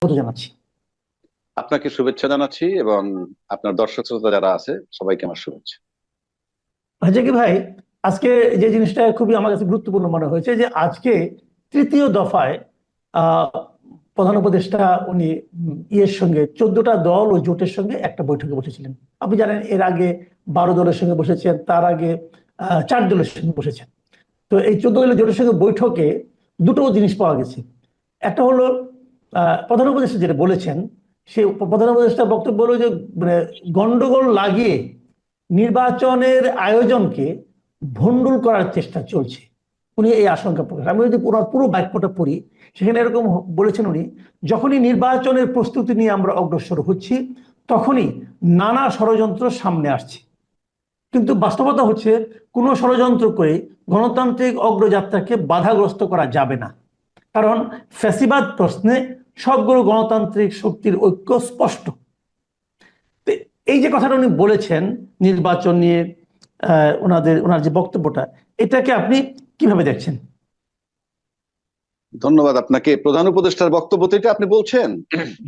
স্বাগত জানাচ্ছি। আপনাকে শুভেচ্ছা জানাচ্ছি এবং আপনার দর্শক শ্রোতা যারা আছে সবাইকে আমার শুভেচ্ছা। কি ভাই, আজকে যে জিনিসটা খুবই আমার কাছে গুরুত্বপূর্ণ মনে হয়েছে যে আজকে তৃতীয় দফায় আহ প্রধান উপদেষ্টা উনি ইয়ের সঙ্গে 14টা দল ও জোটের সঙ্গে একটা বৈঠকে বসেছিলেন। আপনি জানেন এর আগে 12 দলের সঙ্গে বসেছেন, তার আগে 4 দলের সঙ্গে বসেছেন। তো এই 14 দলের জোটের সঙ্গে বৈঠকে দুটো জিনিস পাওয়া গেছে। একটা হলো প্রধান উপদেষ্টা যেটা বলেছেন, সে প্রধান উপদেষ্টার বক্তব্য হলো যে মানে গন্ডগোল লাগিয়ে নির্বাচনের আয়োজনকে ভণ্ডুল করার চেষ্টা চলছে। উনি এই আশঙ্কা প্রকাশ, আমি যদি পুরো পুরো বাক্যটা পড়ি, সেখানে এরকম বলেছেন উনি, যখনই নির্বাচনের প্রস্তুতি নিয়ে আমরা অগ্রসর হচ্ছি তখনই নানা ষড়যন্ত্র সামনে আসছে। কিন্তু বাস্তবতা হচ্ছে কোনো ষড়যন্ত্র করে গণতান্ত্রিক অগ্রযাত্রাকে বাধাগ্রস্ত করা যাবে না, কারণ ফ্যাসিবাদ প্রশ্নে সবগুলো গণতান্ত্রিক শক্তির ঐক্য স্পষ্ট। তো এই যে কথাটা উনি বলেছেন নির্বাচন নিয়ে, ওনার যে বক্তব্যটা, এটাকে আপনি কিভাবে দেখছেন? ধন্যবাদ আপনাকে। প্রধান উপদেষ্টার বক্তব্য থেকে আপনি বলছেন?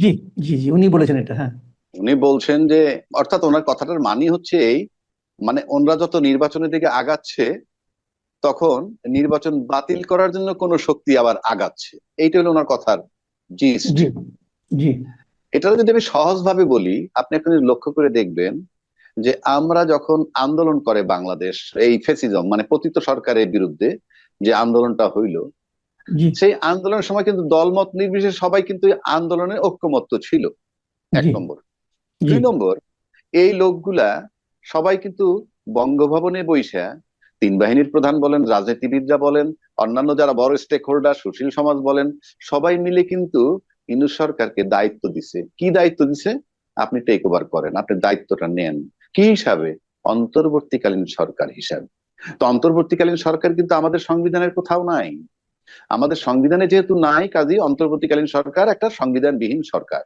জি, জি, জি, উনি বলেছেন এটা। হ্যাঁ, উনি বলছেন যে, অর্থাৎ ওনার কথাটার মানে হচ্ছে এই, মানে ওনরা যত নির্বাচনের দিকে আগাচ্ছে তখন নির্বাচন বাতিল করার জন্য কোন শক্তি আবার আগাচ্ছে। এইটা হলো ওনার কথার জিস্ট। জি, জি, এটা যদি আমি সহজ ভাবে বলি, আপনি এখন লক্ষ্য করে দেখবেন যে আমরা যখন আন্দোলন করে বাংলাদেশ, এই ফেসিজম মানে পতিত সরকারের বিরুদ্ধে যে আন্দোলনটা হইল, জি, সেই আন্দোলনের সময় কিন্তু দলমত নির্বিশেষে সবাই কিন্তু এই আন্দোলনে ঐক্যমত্য ছিল। এক জি, নম্বর। জি, দুই নম্বর, এই লোকগুলা সবাই কিন্তু বঙ্গভবনে বৈশা, তিন বাহিনীর প্রধান বলেন, রাজনীতিবিদরা বলেন, অন্যান্য যারা বড় স্টেক হোল্ডার, সুশীল সমাজ বলেন, সবাই মিলে কিন্তু ইউনূস সরকারকে দায়িত্ব দিছে। কি দায়িত্ব দিছে? আপনি টেক ওভার করেন, আপনি দায়িত্বটা নেন। কি হিসাবে? অন্তর্বর্তীকালীন সরকার হিসাবে। তো অন্তর্বর্তীকালীন সরকার কিন্তু আমাদের সংবিধানের কোথাও নাই। আমাদের সংবিধানে যেহেতু নাই, কাজেই অন্তর্বর্তীকালীন সরকার একটা সংবিধানবিহীন সরকার।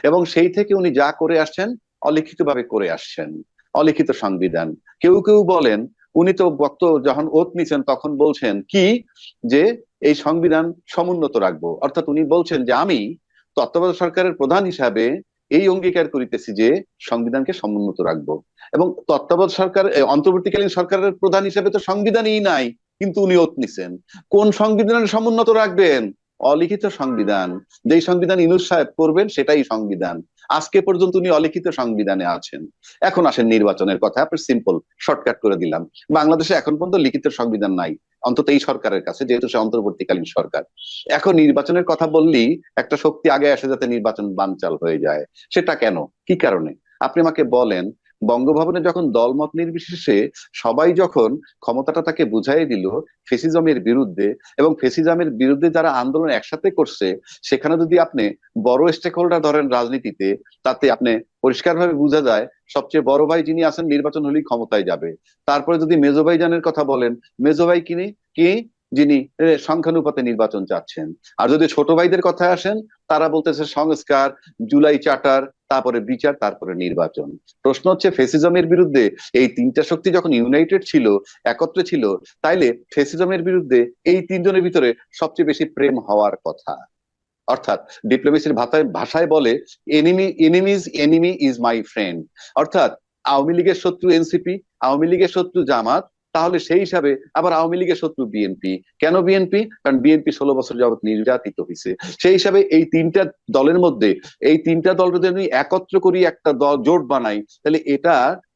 এবং সেই থেকে উনি যা করে আসছেন অলিখিত ভাবে করে আসছেন, অলিখিত সংবিধান। কেউ কেউ বলেন, উনি তো যখন ওত নিছেন তখন বলছেন কি, যে এই সংবিধান সমুন্নত রাখবো। অর্থাৎ উনি বলছেন যে আমি তত্ত্বাবধায়ক সরকারের প্রধান হিসাবে এই অঙ্গীকার করিতেছি যে সংবিধানকে সমুন্নত রাখবো। এবং তত্ত্বাবধায়ক সরকার, অন্তর্বর্তীকালীন সরকারের প্রধান হিসাবে তো সংবিধানই নাই, কিন্তু উনি ওত নিছেন। কোন সংবিধানের সমুন্নত রাখবেন? অলিখিত সংবিধান। যেই সংবিধান ইউনূস সাহেব করবেন সেটাই সংবিধান। আজকে পর্যন্ত উনি অলিখিত সংবিধানে আছেন। এখন আসেন নির্বাচনের কথা, আপনার সিম্পল শর্টকাট করে দিলাম। বাংলাদেশে এখন পর্যন্ত লিখিত সংবিধান নাই, অন্তত এই সরকারের কাছে, যেহেতু সে অন্তর্বর্তীকালীন সরকার। এখন নির্বাচনের কথা বললেই একটা শক্তি আগে আসে যাতে নির্বাচন বানচাল হয়ে যায়। সেটা কেন? কি কারণে? আপনি আমাকে বলেন। বঙ্গভবনে যখন দলমত নির্বিশেষে সবাই যখন ক্ষমতাটা তাকে বুঝাই দিল ফেসিজমের বিরুদ্ধে, এবং ফেসিজমের বিরুদ্ধে যারা আন্দোলন একসাথে করছে, সেখানে যদি আপনি বড় স্টেক হোল্ডার ধরেন রাজনীতিতে, তাতে আপনি পরিষ্কারভাবে বোঝা যায় সবচেয়ে বড় ভাই যিনি আছেন নির্বাচন হলেই ক্ষমতায় যাবে। তারপরে যদি মেজো ভাইজানের কথা বলেন, মেজো ভাই কিনি কি, যিনি সংখ্যানুপাতে নির্বাচন চাচ্ছেন। আর যদি ছোট ভাইদের কথা আসেন, তারা বলতেছে সংস্কার, জুলাই চার্টার, তারপরে বিচার, তারপরে নির্বাচন। প্রশ্ন হচ্ছে, ফেসিজমের বিরুদ্ধে এই তিনটা শক্তি যখন ইউনাইটেড ছিল, একত্রে ছিল, তাইলে ফেসিজমের বিরুদ্ধে এই তিনজনের ভিতরে সবচেয়ে বেশি প্রেম হওয়ার কথা। অর্থাৎ ডিপ্লোমেসির ভাষায় বলে, enemies enemy is my friend. অর্থাৎ আওয়ামী লীগের শত্রু এনসিপি, আওয়ামী লীগের শত্রু জামাত, তাহলে সেই হিসাবে আবার আওয়ামী লীগের শত্রু বিএনপি। কেন বিএনপি? কারণ বিএনপি 16 বছর যাবৎ নির্যাতিত হয়েছে। সেই হিসাবে এই তিনটা দলের মধ্যে, এই তিনটা দল যদি আমি একত্র করি, একটা দল জোট বানাই, তাহলে এটা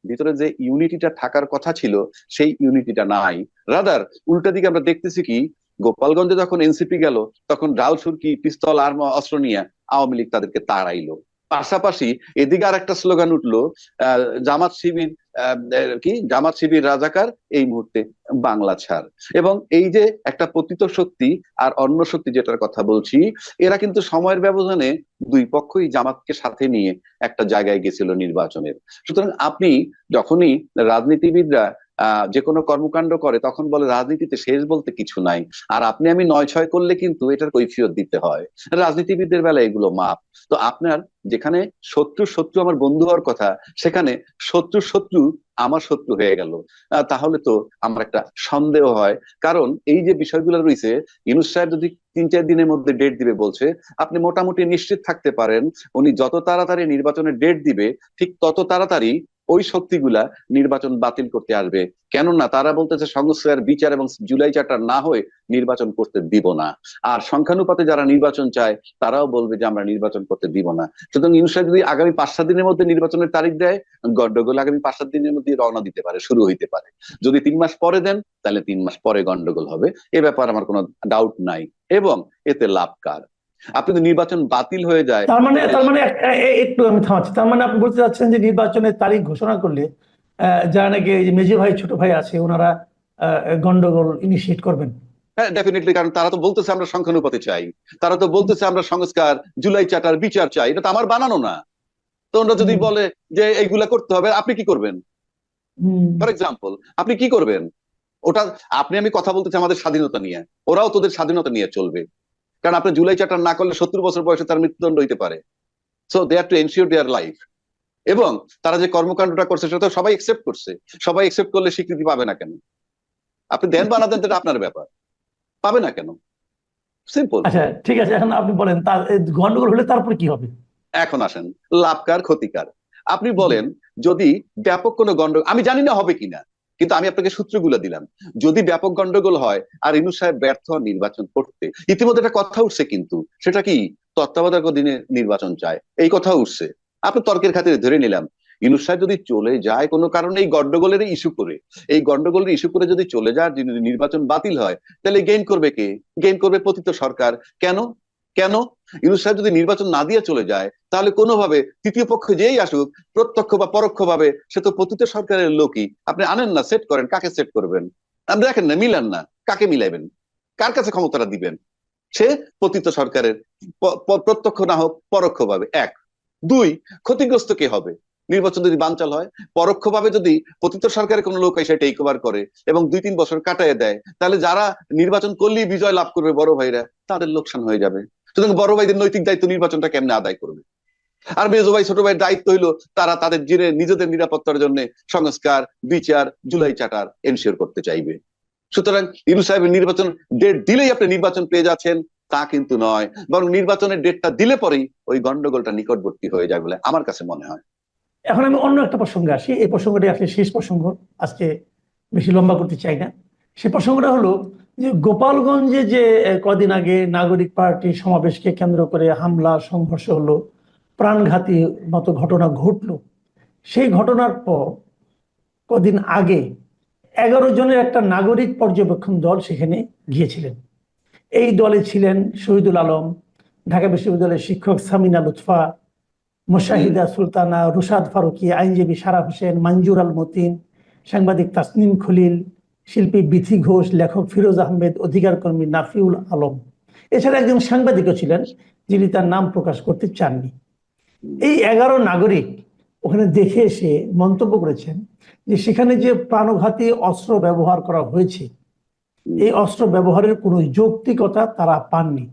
ভিতরে যে ইউনিটিটা থাকার কথা ছিল, সেই ইউনিটিটা নাই। রাদার উল্টা দিকে আমরা দেখতেছি কি, গোপালগঞ্জে যখন এনসিপি গেল, তখন ডাল সুরকি পিস্তল আর অস্ত্র নিয়ে আওয়ামী লীগ তাদেরকে তাড়াইলো। পাশাপাশি এদিকে আর একটা স্লোগান উঠলো, জামাত শিবির, কি জামাত শিবির রাজাকার, এই মুহূর্তে বাংলা ছাড়। এবং এই যে একটা পতিত শক্তি আর অন্য শক্তি যেটার কথা বলছি, এরা কিন্তু সময়ের ব্যবধানে দুই পক্ষই জামাতকে সাথে নিয়ে একটা জায়গায় গেছিল নির্বাচনের। সুতরাং আপনি যখনই রাজনীতিবিদরা যে কোনো কর্মকাণ্ড করে তখন বলে রাজনীতিতে শেষ বলতে কিছু নাই, আর আপনি আমি 9-6 করলে কিন্তু এটার কৈফিয়ত দিতে হয়। রাজনীতিবিদদের বেলায় এগুলো মাপ। তো আপনার যেখানে শত্রু শত্রু আমার বন্ধু হওয়ার কথা, সেখানে শত্রু শত্রু আমার শত্রু হয়ে গেল। তাহলে তো আমার একটা সন্দেহ হয়। কারণ এই যে বিষয়গুলো রয়েছে, ইউনূস সাহেব যদি 3-4 দিনের মধ্যে ডেট দিবে বলছে, আপনি মোটামুটি নিশ্চিত থাকতে পারেন উনি যত তাড়াতাড়ি নির্বাচনের ডেট দিবে ঠিক তত তাড়াতাড়ি ওই শক্তিগুলা নির্বাচন বাতিল করতে আসবে। কেননা তারা বলতেছে সংস্কার বিচার এবং জুলাই চার্টার না হয়ে নির্বাচন করতে দিব না। আর সংখ্যানুপাতে যারা নির্বাচন চায় তারাও বলবে যে আমরা নির্বাচন করতে দিব না। সুতরাং ইউনূস সাহেব যদি আগামী 5-7 দিনের মধ্যে নির্বাচনের তারিখ দেয়, গন্ডগোল আগামী 5-7 দিনের মধ্যে রওনা দিতে পারে, শুরু হইতে পারে। যদি 3 মাস পরে দেন, তাহলে 3 মাস পরে গন্ডগোল হবে, এ ব্যাপারে আমার কোনো ডাউট নাই। এবং এতে লাভ কার? আপনি যদি নির্বাচন বাতিল হয়ে যায়, তার মানে একটু আমি থামাচ্ছি। তার মানে আপনি বলতে চাচ্ছেন যে নির্বাচনের তারিখ ঘোষণা করলে যারা নাকি এই যে মেজো ভাই ছোট ভাই আছে ওনারা গন্ডগোল ইনিশিয়েট করবেন। হ্যাঁ, ডেফিনেটলি। কারণ তারা তো বলতেছে আমরা সংখ্যানুপাতে চাই, তারা তো বলতেছে আমরা সংস্কার জুলাই চার্টার বিচার চাই, এটা তো আমার বানানো না। তো ওরা যদি বলে যে এইগুলা করতে হবে, আপনি কি করবেন? ফর এক্সাম্পল, আপনি কি করবেন? ওটা আপনি আমি কথা বলতেছি আমাদের স্বাধীনতা নিয়ে, ওরাও তোদের স্বাধীনতা নিয়ে চলবে। কারণ আপনি জুলাই চার্টার না করলে 70 বছর বয়সে তার মৃত্যুদণ্ড হইতে পারে। So they have to ensure their life. এবং তারা যে কর্মকাণ্ডটা করছে সেটা তো সবাই একসেপ্ট করছে। সবাই একসেপ্ট করলে স্বীকৃতি পাবে না কেন? আপনি দেন বা না দেন এটা আপনার ব্যাপার, পাবে না কেন? সিম্পল। আচ্ছা ঠিক আছে, এখন আপনি বলেন তার গন্ডগোল হলে তারপরে কি হবে? এখন আসেন লাভকার ক্ষতিকার। আপনি বলেন যদি ব্যাপক কোনো গন্ডগোল, আমি জানি না হবে কিনা, কিন্তু আমি আপনাকে সূত্রগুলো দিলাম। যদি ব্যাপক গন্ডগোল হয় আর ইউনূস সাহেব ব্যর্থ হন নির্বাচন করতে, ইতিমধ্যে একটা কথা উঠছে কিন্তু, সেটা কি তত্ত্বাবধায়ক দিনে নির্বাচন চায়, এই কথা উঠছে। আপনি তর্কের খাতিরে ধরে নিলাম ইউনূস সাহেব যদি চলে যায় কোনো কারণে এই গন্ডগোলের ইস্যু করে, এই গন্ডগোলের ইস্যু করে যদি চলে যায়, নির্বাচন বাতিল হয়, তাহলে গেইন করবে কে? গেইন করবে পতিত সরকার। কেন? কেন? ইউনূস সাহেব যদি নির্বাচন না দিয়ে চলে যায়, তাহলে কোনোভাবে তৃতীয় পক্ষ যেই আসুক, প্রত্যক্ষ বা পরোক্ষ ভাবে, সে তো পতিত সরকারের লোকই। আপনি আনেন না, সেট করেন, কাকে সেট করবেন? আপনি দেখেন না, মিলান না, কাকে মিলাইবেন? কার কাছে ক্ষমতাটা দিবেন? সে পতিত সরকারের, প্রত্যক্ষ না হোক পরোক্ষ ভাবে। 1, 2, ক্ষতিগ্রস্ত কে হবে নির্বাচন যদি বানচাল হয়? পরোক্ষ ভাবে যদি পতিত সরকারের কোনো লোক এসে টেক ওভার করে এবং 2-3 বছর কাটায় দেয়, তাহলে যারা নির্বাচন করলেই বিজয় লাভ করবে বড় ভাইরা, তাদের লোকসান হয়ে যাবে। সুতরাং বড় ভাইদের নৈতিক দায়িত্ব নির্বাচনটা কেমনে আদায় করবে? আর মেজো ভাই ছোট ভাইয়ের দায়িত্ব হইলো তারা তাদের নিজেদের নিরাপত্তার জন্য সংস্কার বিচার জুলাই চার্টার এনশিওর করতে চাইবে। সুতরাং ইউনূস সাহেবের নির্বাচন ডেট দিলেই আপনি নির্বাচন পেয়ে যাচ্ছেন তা কিন্তু নয়, বরং নির্বাচনের ডেটটা দিলে পরেই ওই গন্ডগোলটা নিকটবর্তী হয়ে যায় বলে আমার কাছে মনে হয়। এখন আমি অন্য একটা প্রসঙ্গে আসি, এই প্রসঙ্গটি আসলে শেষ প্রসঙ্গ, আজকে বেশি লম্বা করতে চাই না। সে প্রসঙ্গটা হলো যে গোপালগঞ্জে যে কদিন আগে নাগরিক পার্টি সমাবেশকে কেন্দ্র করে হামলা সংঘর্ষ হলো, প্রাণঘাতী মতো ঘটনা ঘটলো, সেই ঘটনার পর কদিন আগে 11 জনের একটা নাগরিক পর্যবেক্ষণ দল সেখানে গিয়েছিলেন। এই দলে ছিলেন শহীদুল আলম, ঢাকা বিশ্ববিদ্যালয়ের শিক্ষক সামিনা লুৎফা, মুশাহিদা সুলতানা, রুশাদ ফারুকী, আইনজীবী সারা হোসেন, মঞ্জুর আল মতিন, সাংবাদিক তাসনিম খলিল, শিল্পী বিথি ঘোষ, লেখক ফিরোজ আহমেদ, অধিকার কর্মী নাফিউল আলম। এছাড়া একজন সাংবাদিকও ছিলেন যিনি তার নাম প্রকাশ করতে চাননি। এই 11 নাগরিক ওখানে দেখে এসে মন্তব্য করেছেন যে সেখানে যে প্রাণঘাতী অস্ত্র ব্যবহার করা হয়েছে, এই অস্ত্র ব্যবহারের কোনো যৌক্তিকতা তারা পাননি।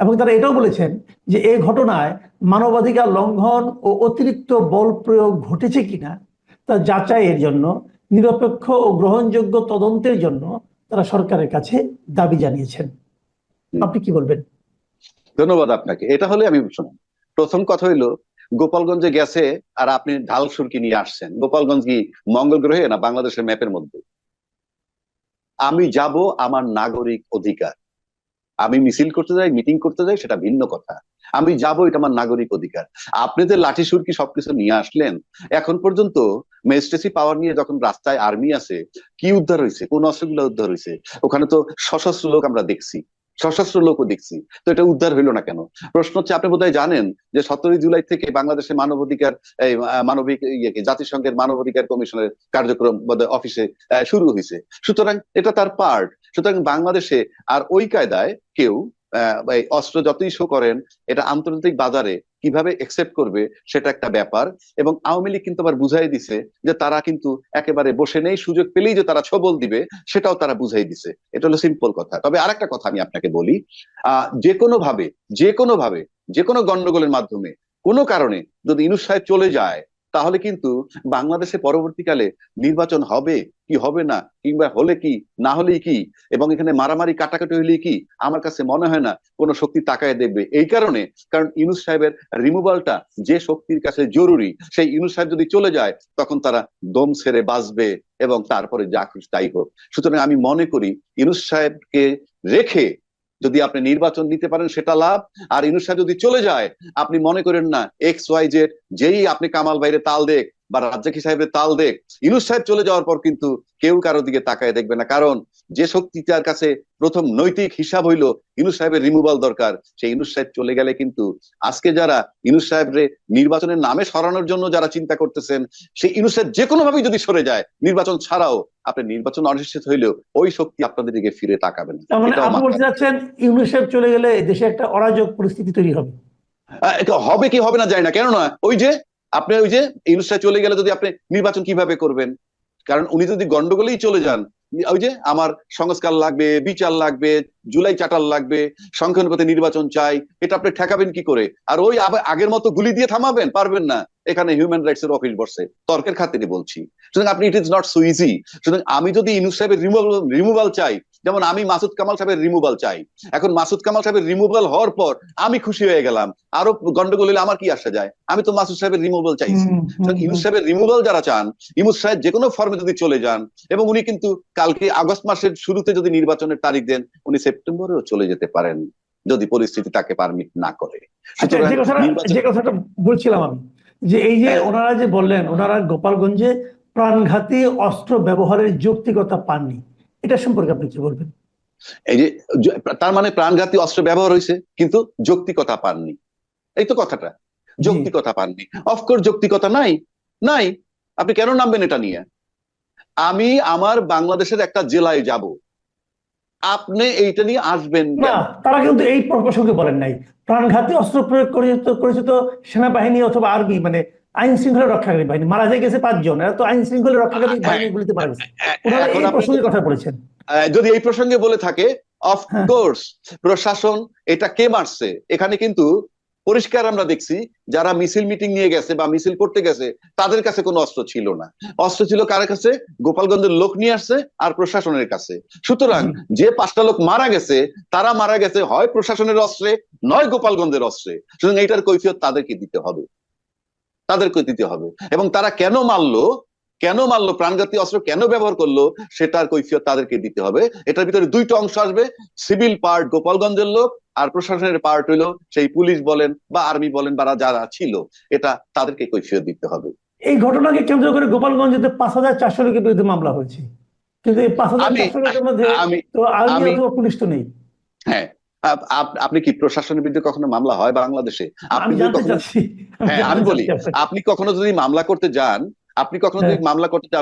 এবং তারা এটাও বলেছেন যে এই ঘটনায় মানবাধিকার লঙ্ঘন ও অতিরিক্ত বল প্রয়োগ ঘটেছে কিনা তা যাচাইয়ের জন্য নিরপেক্ষ ও গ্রহণযোগ্য তদন্তের জন্য তারা সরকারের কাছে দাবি জানিয়েছেন। আপনি কি বলবেন? ধন্যবাদ আপনাকে। এটা হলে আমি শুনুন, প্রথম কথা হইলো গোপালগঞ্জে গেছে আর আপনি ঢাল সুরকি নিয়ে আসছেন। গোপালগঞ্জ কি মঙ্গল গ্রহে না বাংলাদেশের ম্যাপের মধ্যে? আমি যাব, আমার নাগরিক অধিকার। আমি মিছিল করতে যাই, মিটিং করতে যাই, সেটা ভিন্ন কথা। আমি যাব, এটা আমার নাগরিক অধিকার। আপনি যে লাঠি সুরকি সবকিছু নিয়ে আসলেন, এখন পর্যন্ত ম্যাজিস্ট্রেসি পাওয়ার নিয়ে যখন রাস্তায় আর্মি আছে, কি উদ্ধার হয়েছে? কোন অস্ত্রগুলো উদ্ধার হয়েছে? ওখানে তো সশস্ত্র লোক আমরা দেখছি, সশস্ত্র লোকও দেখছি, তো এটা উদ্ধার হইলো না কেন? প্রশ্ন হচ্ছে, আপনি বোধহয় জানেন যে 17 জুলাই থেকে বাংলাদেশের মানবাধিকার মানবিক জাতিসংঘের মানবাধিকার কমিশনের কার্যক্রম বোধহয় অফিসে শুরু হয়েছে। সুতরাং এটা তার পার্ট। সুতরাং বাংলাদেশে আর ওই কায়দায় কেউ অস্ত্র যতই শো করেন, এটা আন্তর্জাতিক বাজারে কিভাবে একসেপ্ট করবে সেটা একটা ব্যাপার। এবং আওয়ামী লীগ কিন্তু আবার বুঝাই দিছে যে তারা কিন্তু একেবারে বসে নেই, সুযোগ পেলেই যে তারা ছবল দিবে সেটাও তারা বুঝাই দিছে। এটা হলো সিম্পল কথা। তবে আরেকটা কথা আমি আপনাকে বলি, যে কোনো ভাবে, যে কোনো ভাবে, যে কোনো গন্ডগোলের মাধ্যমে কোনো কারণে যদি ইউনূস সাহেব চলে যায়, তাহলে কিন্তু বাংলাদেশে পরবর্তীকালে নির্বাচন হবে কি হবে না, কিংবা হলে কি না হলেই কি, এবং এখানে মারামারি কাটাকাটি হলেই কি, আমার কাছে মনে হয় না কোনো শক্তি তাকায় দেখবে। এই কারণে, কারণ ইউনূস সাহেবের রিমুভালটা যে শক্তির কাছে জরুরি, সেই ইউনূস সাহেব যদি চলে যায় তখন তারা দম ছেড়ে বাঁচবে, এবং তারপরে যা খুশি তাই হোক। সুতরাং আমি মনে করি ইউনূস সাহেবকে রেখে যদি আপনি নির্বাচন নিতে পারেন সেটা লাভ। আর ইউনূস সাহেব যদি চলে যায়, আপনি মনে করেন না XYZ যেই আপনি কামাল বাইরে তাল দেখ বা রাজ্জাকি সাহেবের তাল দেখ, ইউনূস সাহেব চলে যাওয়ার পর কিন্তু কেউ কারো দিকে তাকায় দেখবে না। কারণ যে শক্তিটার কাছে প্রথম নৈতিক হিসাব হইলো ইউনূস সাহেবের রিমুভাল দরকার, সেই ইউনূস সাহেব চলে গেলে কিন্তু আজকে যারা ইউনূস সাহেবরে নির্বাচনের নামে সরানোর জন্য যারা চিন্তা করতেছেন, সেই ইউনূস সাহেব যে কোনো ভাবেই যদি সরে যায়, নির্বাচন ছাড়াও আপনি নির্বাচন অনিশ্চিত হইলেও ওই শক্তি আপনাদের দিকে ফিরে তাকাবে না। তার মানে এটাও আপনি বলতে চাচ্ছেন ইউনূস সাহেব চলে গেলে দেশে একটা অরাজক পরিস্থিতি তৈরি হবে? এটা হবে কি হবে না যায় না, কেননা ওই যে আপনি ওই যে ইউনূস সাহেব চলে গেলে যদি আপনি নির্বাচন কিভাবে করবেন? কারণ উনি যদি গন্ডগোলেই চলে যান, ওই যে আমার সংস্কার লাগবে, বিচার লাগবে, জুলাই চাটাল লাগবে, সংখ্যানুপাতে নির্বাচন চাই, এটা আপনি ঠেকাবেন কি করে? আর ওই আবার আগের মতো গুলি দিয়ে থামাবেন? পারবেন না। এখানে হিউম্যান রাইটস এর অফিস বসছে, তর্কের খাতিরে বলছি। সুতরাং আপনি, it is not so easy. সুতরাং আমি যদি ইউনূস সাহেবের রিমুভাল চাই, যেমন আমি মাসুদ কামাল সাহেবের রিমুভাল চাই, এখন মাসুদ কামাল সাহেবের রিমুভাল হওয়ার পর আমি খুশি হয়ে গেলাম, আরো গন্ডগোল হলে আমার কি আসা যায়? আমি তো মাসুদ সাহেবের রিমুভাল চাইছি। ইউনূস সাহেবের রিমুভাল যারা চান, ইউনূস সাহেব যে কোনো ফর্মে যদি চলে যান, এবং উনি কিন্তু কালকে আগস্ট মাসের শুরুতে যদি নির্বাচনের তারিখ দেন, উনি সেপ্টেম্বরেও চলে যেতে পারেন যদি পরিস্থিতি তাকে পারমিট না করে। আচ্ছা, যে কথাটা বলছিলাম আমি, যে এই যে ওনারা যে বললেন ওনারা গোপালগঞ্জে প্রাণঘাতী অস্ত্র ব্যবহারের যৌক্তিকতা পাননি, এটা সম্পর্কে আপনি কি বলবেন? এই যে তার মানে প্রাণঘাতী অস্ত্র ব্যবহার হয়েছে কিন্তু যৌক্তিকতা পাননি, এই তো কথাটা। যৌক্তিকতা পাননি, অফকোর্স যৌক্তিকতা নাই, নাই। আপনি কেন নামবেন এটা নিয়ে? আমি আমার বাংলাদেশের একটা জেলায় যাব, আপনি এইটা নিয়ে আসবেন না, তারা কিন্তু এই প্রসঙ্গে বলেন নাই। প্রাণঘাতী অস্ত্র প্রয়োগ করেছে তো সেনাবাহিনী অথবা আর্মি, মানে আইন শৃঙ্খলা রক্ষাকারী বাহিনী। মারা যায় গেছে 5 জন, এরা তো আইন শৃঙ্খলা রক্ষাকারী বাহিনীগুলিতে মারা গেছে। ওনারা এই প্রসঙ্গে কথা বলেছেন। যদি এই প্রসঙ্গে বলে থাকে, অফকোর্স প্রশাসন, এটা কে মারছে এখানে কিন্তু পরিষ্কার আমরা দেখছি, যারা মিছিল মিটিং নিয়ে গেছে বা মিছিল করতে গেছে তাদের কাছে কোনো অস্ত্র ছিল না। অস্ত্র ছিল কার কাছে? গোপালগঞ্জের লোক নিয়ে আসছে আর প্রশাসনের কাছে। সুতরাং যে 5টা লোক মারা গেছে, তারা মারা গেছে হয় প্রশাসনের অস্ত্রে, নয় গোপালগঞ্জের অস্ত্রে। সুতরাং এইটার কৈফিয়ত তাদেরকে দিতে হবে, তাদেরকে দিতে হবে। এবং তারা কেন মারলো, প্রাণঘাতী অস্ত্র কেন ব্যবহার করলো, সেটার কৈফিয়ত তাদেরকে দিতে হবে। এটার ভিতরে 2টা অংশ আসবে, সিভিল পার্ট গোপালগঞ্জের লোক, আর প্রশাসনের পার্ট হইলো সেই পুলিশ বলেন বা আর্মি বলেন বা যারা ছিল, এটা তাদেরকে কৈফিয়ত দিতে হবে। এই ঘটনাকে কেন্দ্র করে গোপালগঞ্জে 5,400 লোকের বিরুদ্ধে মামলা হয়েছে, কিন্তু এই 5,400 লোকের মধ্যে তো আর্মি অথবা পুলিশ তো নেই। হ্যাঁ, আপনি কি প্রশাসনের বিরুদ্ধে কখনো মামলা হয় বাংলাদেশে? আপনি আমি বলি, আপনি কখনো যদি মামলা করতে যান,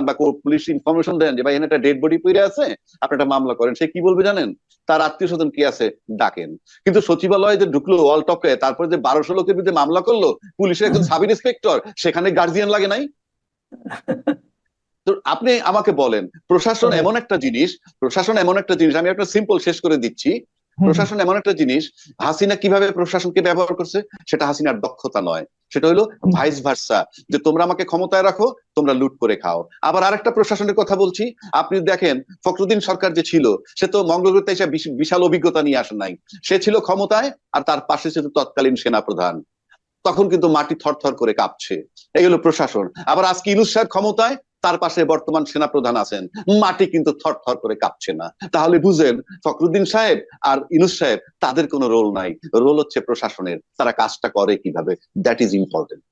বা পুলিশ ইনফরমেশন দেন যে ভাই এখানে একটা ডেড বডি পড়ে আছে, আপনি একটা মামলা করেন, সে কি বলবে জানেন? তার আত্মীয় স্বজন কি আছে ডাকেন। কিন্তু সচিবালয়ে যে ঢুকলো ওয়াল টকে, তারপরে যে 1200 লোকের বিরুদ্ধে মামলা করলো, পুলিশের একজন সাব ইন্সপেক্টর, সেখানে গার্জিয়ান লাগে নাই? তো আপনি আমাকে বলেন, প্রশাসন এমন একটা জিনিস, আমি একটা সিম্পল শেষ করে দিচ্ছি। প্রশাসন এমন একটা জিনিস, হাসিনা কিভাবে প্রশাসনকে ব্যবহার করছে সেটা হাসিনার দক্ষতা নয়, সেটা হলো ভাইস ভার্সা, যে তোমরা আমাকে ক্ষমতায় রাখো, তোমরা লুট করে খাও। আবার আরেকটা প্রশাসনের কথা বলছি, আপনি দেখেন ফখরুদ্দিন সরকার যে ছিল, সে তো মঙ্গলগ্রহে এসে বিশাল অভিজ্ঞতা নিয়ে আসে নাই, সে ছিল ক্ষমতায় আর তার পাশে ছিল তৎকালীন সেনাপ্রধান, তখন কিন্তু মাটি থরথর করে কাঁপছে। এই হলো প্রশাসন। আবার আজকে ইউনূস সাহেব ক্ষমতায়, তার পাশে বর্তমান সেনাপ্রধান আছেন, মাটি কিন্তু থরথর করে কাঁপছে না। তাহলে বুঝেন ফখরুদ্দিন সাহেব আর ইউনূস সাহেব, তাদের কোনো রোল নাই, রোল হচ্ছে প্রশাসনের। তারা কাজটা করে কিভাবে, দ্যাট ইজ ইম্পর্টেন্ট।